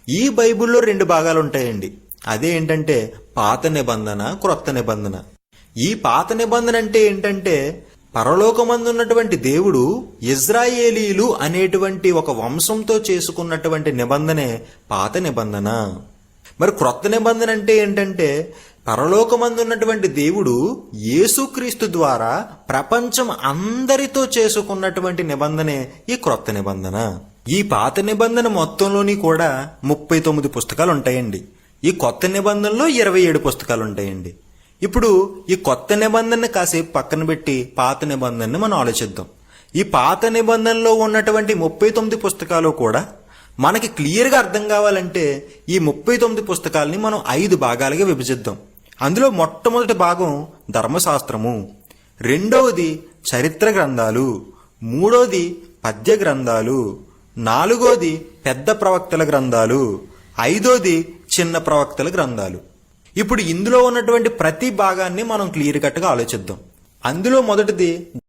ఈ బైబిల్లో రెండు భాగాలు ఉంటాయండి. అదే ఏంటంటే పాత నిబంధన, క్రొత్త నిబంధన. ఈ పాత నిబంధన అంటే ఏంటంటే పరలోకమందున్నటువంటి దేవుడు ఇజ్రాయేలీలు అనేటువంటి ఒక వంశంతో చేసుకున్నటువంటి నిబంధనే పాత నిబంధన. మరి క్రొత్త నిబంధన అంటే ఏంటంటే పరలోకమందున్నటువంటి దేవుడు యేసుక్రీస్తు ద్వారా ప్రపంచం అందరితో చేసుకున్నటువంటి నిబంధనే ఈ క్రొత్త నిబంధన. ఈ పాత నిబంధన మొత్తంలోని కూడా 39 పుస్తకాలు ఉంటాయండి. ఈ కొత్త నిబంధనలో 27 పుస్తకాలు ఉంటాయండి. ఇప్పుడు ఈ కొత్త నిబంధనని కాసేపు పక్కన పెట్టి పాత నిబంధనని మనం ఆలోచిద్దాం. ఈ పాత నిబంధనలో ఉన్నటువంటి 39 పుస్తకాలు కూడా మనకి క్లియర్గా అర్థం కావాలంటే ఈ 39 పుస్తకాలని మనం 5 భాగాలుగా విభజిద్దాం. అందులో మొట్టమొదటి భాగం ధర్మశాస్త్రము, రెండవది చరిత్ర గ్రంథాలు, మూడోది పద్య గ్రంథాలు, నాలుగోది పెద్ద ప్రవక్తల గ్రంథాలు, ఐదోది చిన్న ప్రవక్తల గ్రంథాలు. ఇప్పుడు ఇందులో ఉన్నటువంటి ప్రతి భాగాన్ని మనం క్లియర్ కట్గా ఆలోచిద్దాం. అందులో మొదటిది